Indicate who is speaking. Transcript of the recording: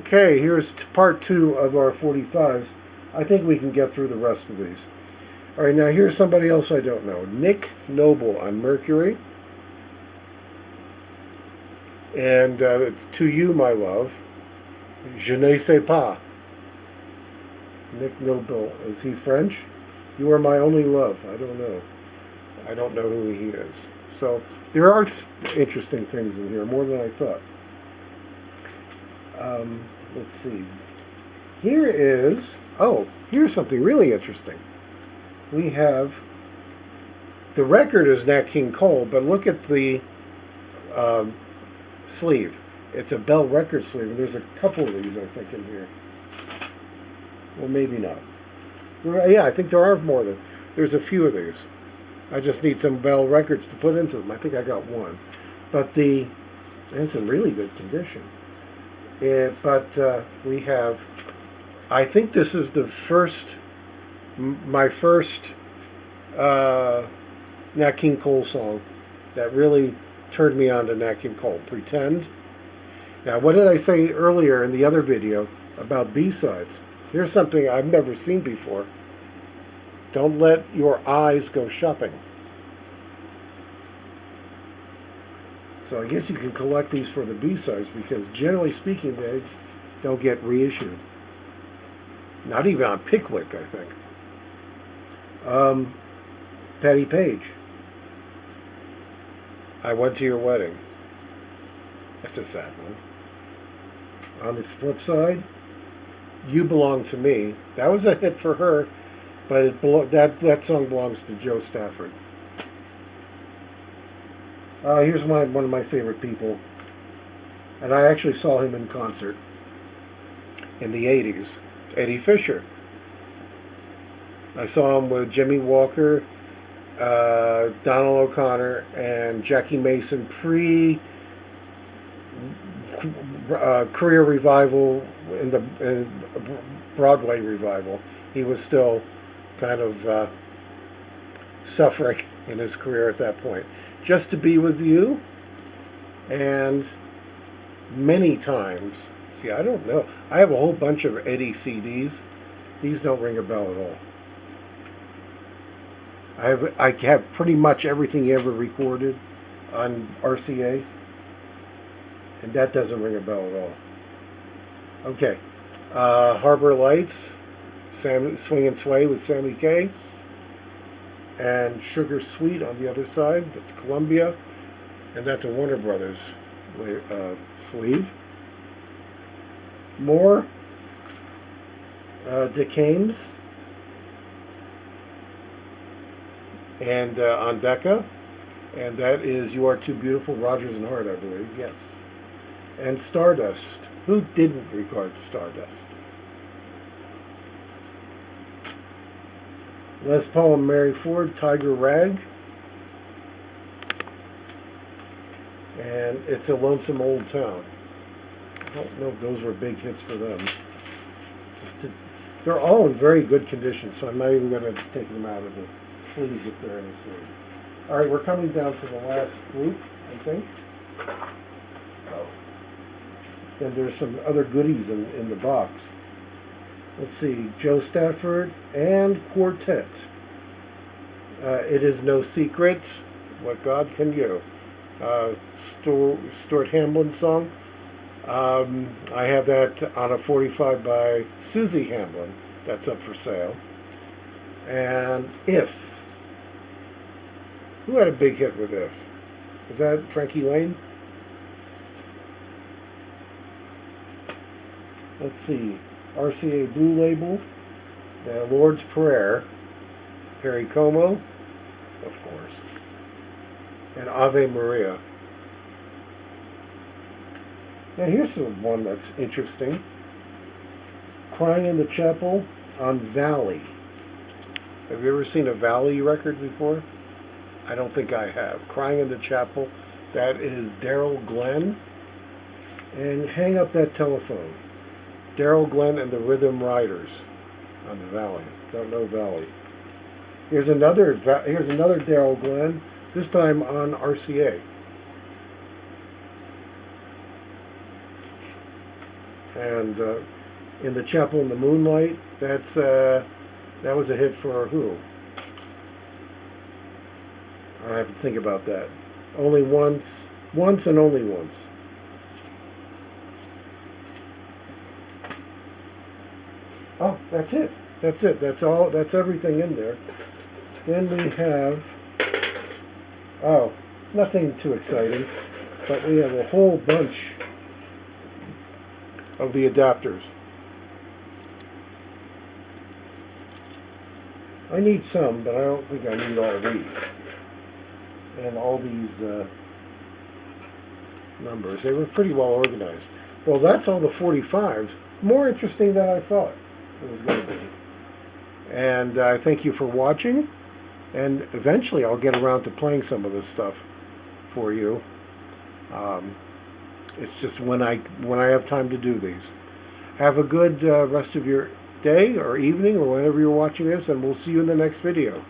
Speaker 1: Okay, here's part 2 of our 45s. I think we can get through the rest of these. All right, now here's somebody else I don't know. Nick Noble on Mercury. And it's To You, My Love. Je ne sais pas. Nick Noble. Is he French? You are my only love. I don't know. I don't know who he is. So there are interesting things in here, more than I thought. Let's see. Here is, here's something really interesting. We have, the record is Nat King Cole, but look at the sleeve. It's a Bell record sleeve, and there's a couple of these, I think, in here. Well, maybe not. Well, yeah, I think there are more than, there's a few of these. I just need some Bell records to put into them. I think I got one. But it's in really good condition. But we have, I think this is the first, my first Nat King Cole song that really turned me on to Nat King Cole. Pretend. Now, what did I say earlier in the other video about B-sides? Here's something I've never seen before. Don't let your eyes go shopping. So I guess you can collect these for the B-sides because generally speaking, they don't get reissued. Not even on Pickwick, I think. Patti Page. I Went to Your Wedding. That's a sad one. On the flip side, You Belong to Me. That was a hit for her, but that song belongs to Joe Stafford. Here's one of my favorite people, and I actually saw him in concert in the 80s, Eddie Fisher. I saw him with Jimmy Walker, Donald O'Connor, and Jackie Mason career revival in Broadway revival. He was still kind of suffering in his career at that point. Just to Be With You, and Many Times. See, I don't know. I have a whole bunch of Eddie CDs. These don't ring a bell at all. I have pretty much everything he ever recorded on RCA, and that doesn't ring a bell at all. Okay, Harbor Lights, Swing and Sway with Sammy Kaye, and Sugar Sweet on the other side. That's Columbia, and that's a Warner Brothers sleeve. More Dick Haymes and on Decca, and that is You Are Too Beautiful, Rodgers and Hart, I believe. Yes. And Stardust. Who didn't record Stardust? Les Paul and Mary Ford, Tiger Rag. And It's a Lonesome Old Town. I don't know if those were big hits for them. They're all in very good condition, so I'm not even going to take them out of the sleeves if they're in the sleeve. All right, we're coming down to the last group, I think. And there's some other goodies in the box. Let's see, Joe Stafford and Quartet. It Is No Secret, What God Can You. Stuart Hamblin song. I have that on a 45 by Susie Hamblin. That's up for sale. And If. Who had a big hit with If? Is that Frankie Lane? Let's see. RCA Blue Label. The Lord's Prayer. Perry Como, of course. And Ave Maria. Now here's one that's interesting. Crying in the Chapel on Valley. Have you ever seen a Valley record before? I don't think I have. Crying in the Chapel. That is Daryl Glenn. And Hang Up That Telephone. Daryl Glenn and the Rhythm Riders on the Valley. Don't know Valley. Here's another Daryl Glenn. This time on RCA. And In the Chapel in the Moonlight, that was a hit for who? I have to think about that. Only once and only once. Oh, that's it. That's it. That's all. That's everything in there. Then we have, oh, nothing too exciting, but we have a whole bunch of the adapters. I need some, but I don't think I need all these. And all these numbers. They were pretty well organized. Well, that's all the 45s. More interesting than I thought it was going to be. And I thank you for watching. And eventually I'll get around to playing some of this stuff for you. It's just when I have time to do these. Have a good rest of your day or evening or whenever you're watching this, and we'll see you in the next video.